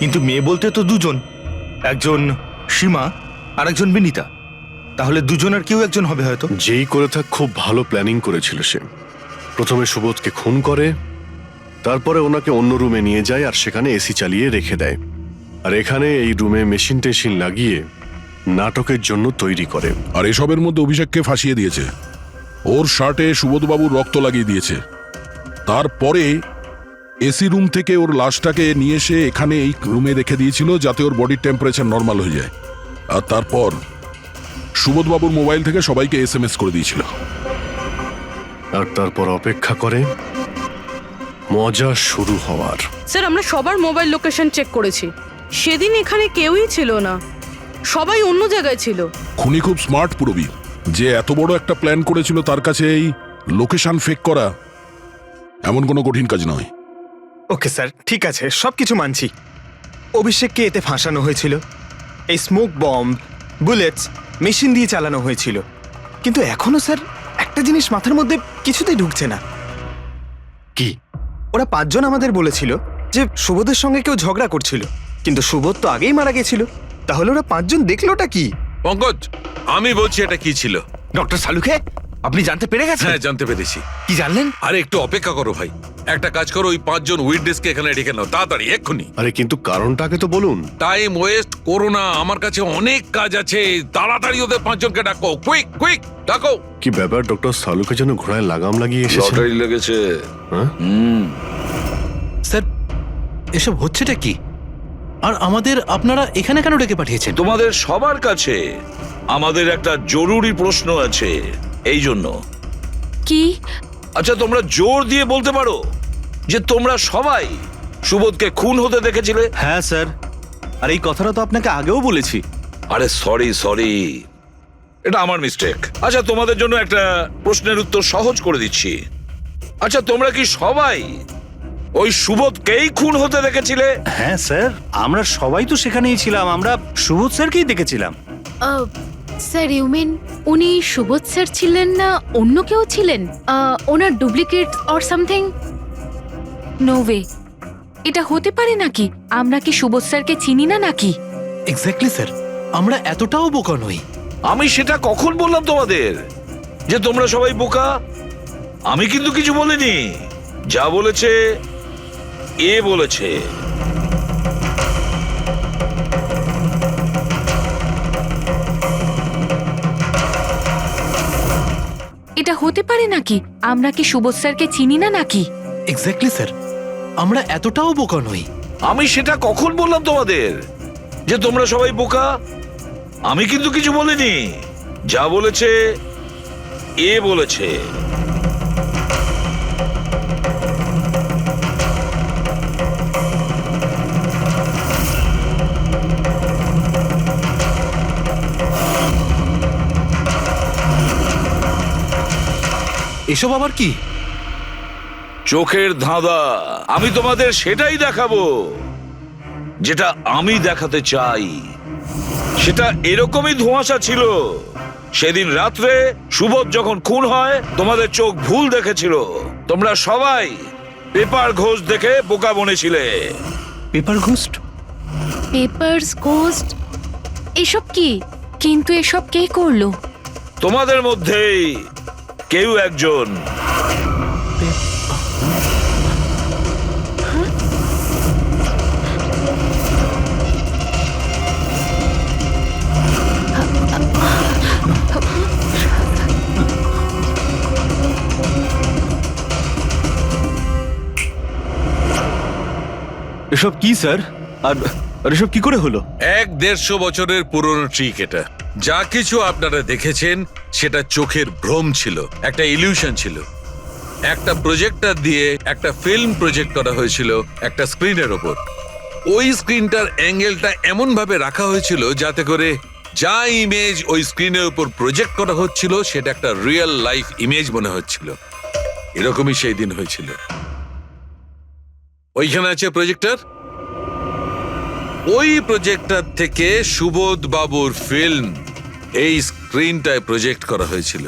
কিন্তু মেয়ে বলতে তো দুজন, একজন সীমা আর একজন বিনীতা। তাহলে দুজনের কেউ একজন হবে হয়তো। যেই করে থাক খুব ভালো প্ল্যানিং করেছিল সে। প্রথমে সুবোধকে খুন করে, তারপরে ওনাকে অন্য রুমে নিয়ে যায় আর সেখানে এসি চালিয়ে রেখে দেয়। আর এখানে এই রুমে মেশিন টেশিন লাগিয়ে নাটকের জন্য তৈরি করে। আর এসবের মধ্যে অভিষেককে ফাঁসিয়ে দিয়েছে, ওর শার্টে সুবোধবাবুর রক্ত লাগিয়ে দিয়েছে। তারপরে এসি রুম থেকে ওর লাশটাকে নিয়ে এসে এখানে এই রুমে রেখে দিয়েছিল যাতে ওর বডির টেম্পারেচার নর্মাল হয়ে যায়। আর তারপর সুবোধবাবুর মোবাইল থেকে সবাইকে SMS করে দিয়েছিল। আর তারপর অপেক্ষা করে মজা শুরু হওয়ার। স্যার আমরা সবার মোবাইল লোকেশন চেক করেছি, সেদিন এখানে কেউই ছিল না, সবাই অন্য জায়গায় ছিল। খুনি খুব স্মার্ট পুরবীর, যে এত বড় একটা প্ল্যান করেছিল তার কাছে এই লোকেশন ফেক করা এমন কোনো কঠিন কাজ নয়। ওকে স্যার, ঠিক আছে, সবকিছু মানছি। অভিষেককে এতে ফাঁসানো হয়েছিল, এই স্মোক বম্ব, বুলেটস, মেশিন দিয়ে চালানো হয়েছিল। কিন্তু এখনো স্যার একটা জিনিস মাথার মধ্যে কিছুতেই ঢুকছে না। কি? ওরা 5 জন আমাদের বলেছিল যে সুবোধের সঙ্গে কেউ ঝগড়া করছিল, কিন্তু সুবোধ তো আগেই মারা গেছিল। তাহলে ওরা 5 জন দেখলোটা কি? পঙ্কজ, আমি বলছি এটা কি ছিল। ডক্টর সালুখে, আপনি জানতে পেরে গেছেন? হ্যাঁ, জানতে পেরেছি। কি জানলেন? আরে একটু অপেক্ষা করো ভাই, একটা কাজ করো, ওই 5 জন উইটনেসকে এখানে ডেকে নাও তাড়াতাড়ি, এক্ষুনি। আরে কিন্তু কারণটাকে তো বলুন। টাইম ওয়েস্ট করো না, আমার কাছে অনেক কাজ আছে। তাড়াতাড়ি ওদের 5 জনকে ডাকো, কুইক কুইক ডাকো। কি ব্যাপার, ডক্টর সালুকে যেন ঘোড়ায় লাগাম লাগিয়ে এসেছে। লটারি লেগেছে। স্যার, এসব হচ্ছেটা কি? আর আমাদের আপনারা এখানে কেন ডেকে পাঠিয়েছেন? তোমাদের সবার কাছে আমাদের একটা জরুরি প্রশ্ন আছে, এই জন্য। কি? আচ্ছা, তোমরা জোর দিয়ে বলতে পারো যে তোমরা সবাই সুবোধকে খুন হতে দেখেছিলে? হ্যাঁ স্যার, আর এই কথাটা তো আপনাকে আগেও বলেছি। আরে সরি, এটা আমার মিস্টেক। আচ্ছা, তোমাদের জন্য একটা প্রশ্নের উত্তর সহজ করে দিচ্ছি। আচ্ছা, তোমরা কি সবাই ওই সুবোধকেই খুন হতে দেখেছিলে? হ্যাঁ স্যার, আমরা সবাই তো সেখানেই ছিলাম, আমরা সুবোধ স্যারকেই দেখেছিলাম। স্যার ইউ মিন উনি সুবোধ স্যার ছিলেন না অন্য কেউ ছিলেন? ওনার duplicate or something? No way, এটা হতে পারে নাকি? আমরা কি সুবোধ স্যারকে চিনি না নাকি? এক্স্যাক্টলি স্যার, আমরা এতটাও বোকা নই। আমি সেটা কখন বললাম তোমাদের যে তোমরা সবাই বোকা? আমি কিন্তু কিছু বলিনি, যা বলেছে এ বলেছে। এটা হতে পারে নাকি? আমরা কি সুবোধ স্যারকে চিনি না নাকি? এক্স্যাক্টলি স্যার, আমরা এতটাও বোকা নই। আমি সেটা কখন বললাম তোমাদের যে তোমরা সবাই বোকা? আমি কিন্তু কিছু বলিনি। যা বলেছে এ বলেছে। এসব আবার কি? চোখের ধাঁধা। আমি তোমাদের সেটাই দেখাবো যেটা আমি দেখাতে চাই। সেটা এরকমই ধোঁয়াশা ছিল। সেদিন রাত্রে সুবোধ যখন খুন হয় তোমাদের চোখ ভুল দেখেছিল। তোমরা সবাই পেপার ঘোষ দেখে বোকা বনেছিলে। Pepper ghost? পেপারস গোস্ট এসব কি? কিন্তু এসব কে করলো? তোমাদের মধ্যেই কেউ একজন। এসব কি স্যার? আর এসব কি করে হলো? 150 বছরের পুরনো ট্রিক এটা। যা কিছু আপনারা দেখেছেন সেটা চোখের ভ্রম ছিল, একটা ইলিউশন ছিল। একটা প্রজেক্টর দিয়ে একটা ফিল্ম প্রজেক্ট করা হয়েছিল একটা স্ক্রিনের ওপর। ওই স্ক্রিনটার অ্যাঙ্গেলটা এমন ভাবে রাখা হয়েছিল যাতে করে যা ইমেজ ওই স্ক্রিনের উপর প্রজেক্ট করা হচ্ছিল সেটা একটা রিয়েল লাইফ ইমেজ মনে হচ্ছিল। এরকমই সেই দিন হয়েছিল। ওইখানে আছে প্রজেক্টর। ওই প্রজেক্টর থেকে সুবোধ বাবুর ফিল্ম এই স্ক্রিনটায় প্রজেক্ট করা হয়েছিল।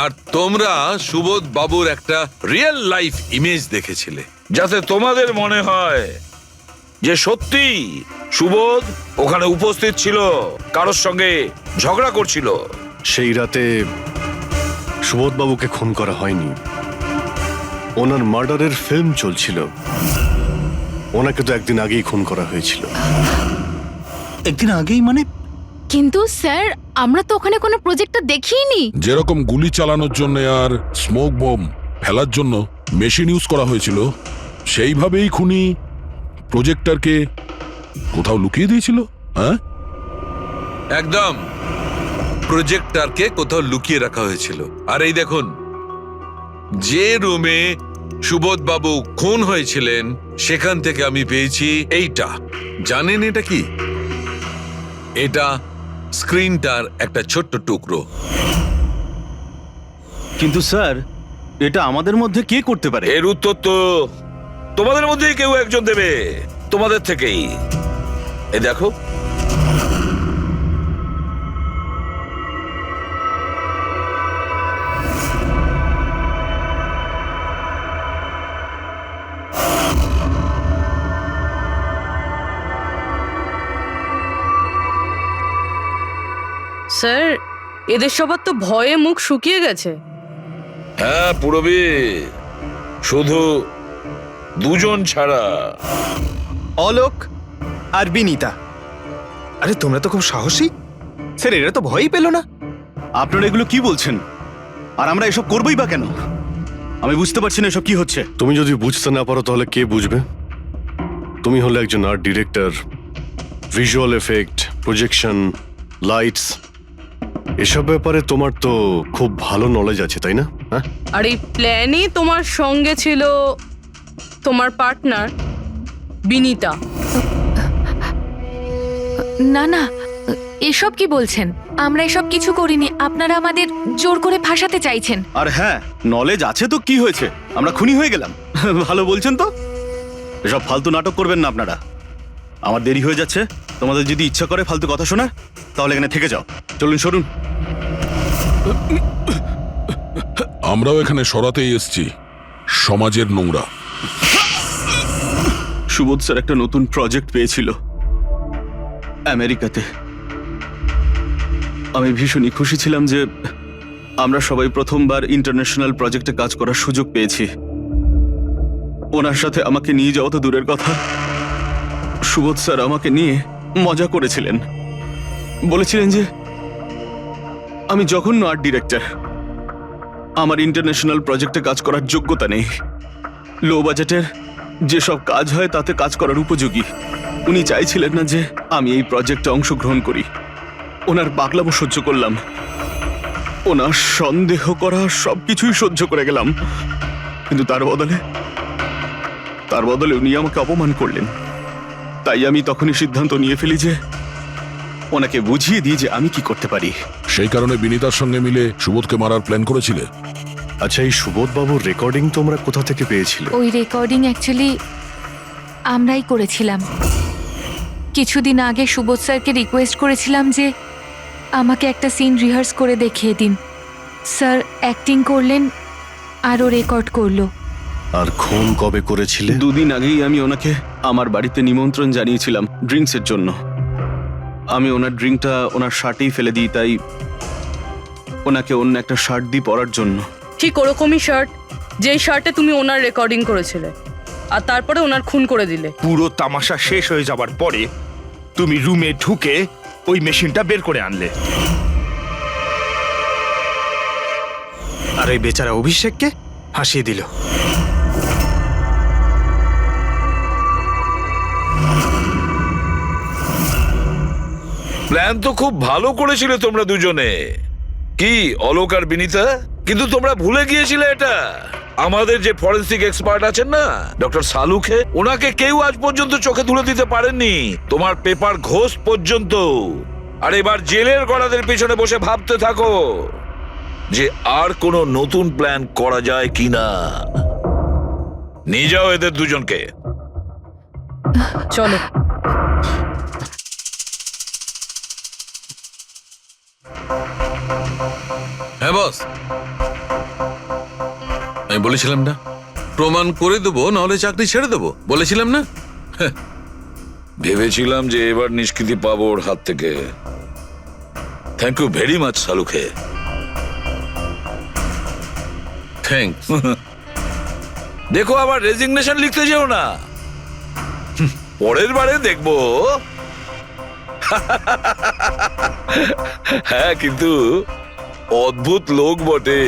আর তোমরা সুবোধ বাবুর একটা রিয়েল লাইফ ইমেজ দেখেছিলে। যাতে তোমাদের মনে হয় যে সত্যি সুবোধ ওখানে উপস্থিত ছিল, কারোর সঙ্গে ঝগড়া করছিল। সেই রাতে সুবোধবাবুকে খুন করা হয়নি, ওনার মার্ডারের ফিল্ম চলছিল। ওনাকে তো একদিন আগেই খুন করা হয়েছিল। একদিন আগেই মানে? কিন্তু স্যার আমরা তো ওখানে কোনো প্রজেক্টর দেখিনি। যেরকম গুলি চালানোর জন্য আর স্মোক বম ফেলার জন্য মেশিন ইউজ করা হয়েছিল, সেইভাবেই খুনি প্রজেক্টরকে কোথাও লুকিয়ে দিয়েছিল। হ্যাঁ, একদম। প্রজেক্টরকে কোথাও লুকিয়ে রাখা হয়েছিল। আর এই দেখুন, যে রুমে সুবোধ বাবু খুন হয়েছিলেন সেখান থেকে আমি পেয়েছি এইটা। জানেন এটা কি? এটা স্ক্রিনটার একটা ছোট্ট টুকরো। কিন্তু স্যার, এটা আমাদের মধ্যে কে করতে পারে? এর উত্তর তো তোমাদের মধ্যেই কেউ একজন দেবে, তোমাদের থেকেই। এই দেখো, স্যার এদের সবার তো ভয়ে মুখ শুকিয়ে গেছে। হ্যাঁ পুরবী, শুধু দুজন ছাড়া। অলোক আর বিনীতা। আরে তোমরা তো খুব সাহসী। স্যার এরা তো ভয়ই পেল না। আপনারা এগুলো কি বলছেন? আর আমরা এসব করবোই বা কেন? আমি বুঝতে পারছি না এসব কি হচ্ছে। তুমি যদি বুঝতে না পারো তাহলে কে বুঝবে? তুমি হলে একজন art director. Visual effect, projection, lights, এসব ব্যাপারে তোমার তো খুব ভালো নলেজ আছে, তাই না? হ্যাঁ, আর এই প্ল্যানে তোমার সঙ্গে ছিল তোমার পার্টনার বিনীতা। না না, এসব কি বলছেন? আমরা এসব কিছু করিনি। আপনারা আমাদের জোর করে ফাঁসাতে চাইছেন। আর হ্যাঁ, নলেজ আছে তো কি হয়েছে? আমরা খুনি হয়ে গেলাম। ভালো বলছেন তো। এসব ফালতু নাটক করবেন না আপনারা। আমার দেরি হয়ে যাচ্ছে। তোমাদের যদি ইচ্ছা করে ফালতু কথা শোনার, তাহলে এখানে থেকে যাও। চলুন, সরুন। আমরাও এখানে সরাতেই এসছি সমাজের নোংরা। সুবোধ স্যার একটা নতুন প্রজেক্ট পেয়েছিল আমেরিকাতে। আমি ভীষণই খুশি ছিলাম যে আমরা সবাই প্রথমবার ইন্টারন্যাশনাল প্রজেক্টে কাজ করার সুযোগ পেয়েছি। ওনার সাথে আমাকে নিয়ে যাওয়া তো দূরের কথা, সুবোধ স্যার আমাকে নিয়ে মজা করেছিলেন। বলেছিলেন যে আমি জঘন্য আর্ট ডিরেক্টর, আমার ইন্টারন্যাশনাল প্রজেক্টে কাজ করার যোগ্যতা নেই। লো বাজেটের যেসব কাজ হয় তাতে কাজ করার উপযোগী। উনি চাইছিলেন না যে আমি এই প্রজেক্টে অংশগ্রহণ করি। ওনার পাগলামো সহ্য করলাম, ওনার সন্দেহ করা সবকিছুই সহ্য করে গেলাম, কিন্তু তার বদলে উনি আমাকে অপমান করলেন। তাই আমি তখনই সিদ্ধান্ত নিয়ে ফেলি যে ওনাকে বুঝিয়ে দিই যে আমি কি করতে পারি। সেই কারণে বিনীতার সঙ্গে মিলে সুবোধকে মারার প্ল্যান করেছিলে? আচ্ছা, এই সুবোধ বাবুর রেকর্ডিং তোমরা কোথা থেকে পেয়েছিলে? ওই রেকর্ডিং অ্যাকচুয়ালি আমরাই করেছিলাম। কিছুদিন আগে সুবোধ স্যারকে রিকোয়েস্ট করেছিলাম যে আমাকে একটা সিন রিহার্স করে দেখিয়ে দিন। স্যার অ্যাক্টিং করলেন আর ও রেকর্ড করলো। আর খুন কবে করেছিলে? 2 দিন আগেই আমি ওনাকে আমার বাড়িতে নিমন্ত্রণ জানিয়েছিলাম ড্রিঙ্কসের জন্য। আমি ওনার ড্রিঙ্কটা ওনার শার্টেই ফেলে দিই, তাই ওনাকে অন্য একটা শার্ট দিই পরার জন্য। ঠিক ওরকমই শার্ট যেই শার্টে তুমি ওনার রেকর্ডিং করেছিলে, আর তারপরে ওনার খুন করে দিলে। পুরো তামাশা শেষ হয়ে যাবার পরে তুমি রুমে ঢুকে ওই মেশিনটা বের করে আনলে। আর ওই বেচারা অভিষেককে ফাঁসিয়ে দিল। প্ল্যান তো খুব ভালো করেছিলে তোমরা দুজনে, কি অলোক আর বিনীতা, কিন্তু তোমরা ভুলে গিয়েছিলে এটা। আমাদের যে ফরেন্সিক এক্সপার্ট আছেন না, ডক্টর সালুখে, ওনাকে কেউ আজ পর্যন্ত চোখে তুলে দিতে পারেননি, তোমার পেপার ঘোষ পর্যন্ত। আর এবার জেলের গড়াদের পিছনে বসে ভাবতে থাকো যে আর কোনো নতুন প্ল্যান করা যায় কিনা। নিয়ে যাও এদের দুজনকে। চলো। হ্যাঁ বস, আমি বলেছিলাম না প্রমাণ করে দেবো, নাহলে চাকরি ছেড়ে দেবো, বলেছিলাম না? ভেবেছিলাম যে এবার নিষ্কৃতি পাবো ওর হাত থেকে। থ্যাংক ইউ ভেরি মাচ সালুখে। থ্যাঙ্কস। দেখো আবার রেজিগনেশন লিখতে যেও না, পরের বারে দেখবো। হ্যাঁ, কিন্তু অদ্ভুত লোক বটে।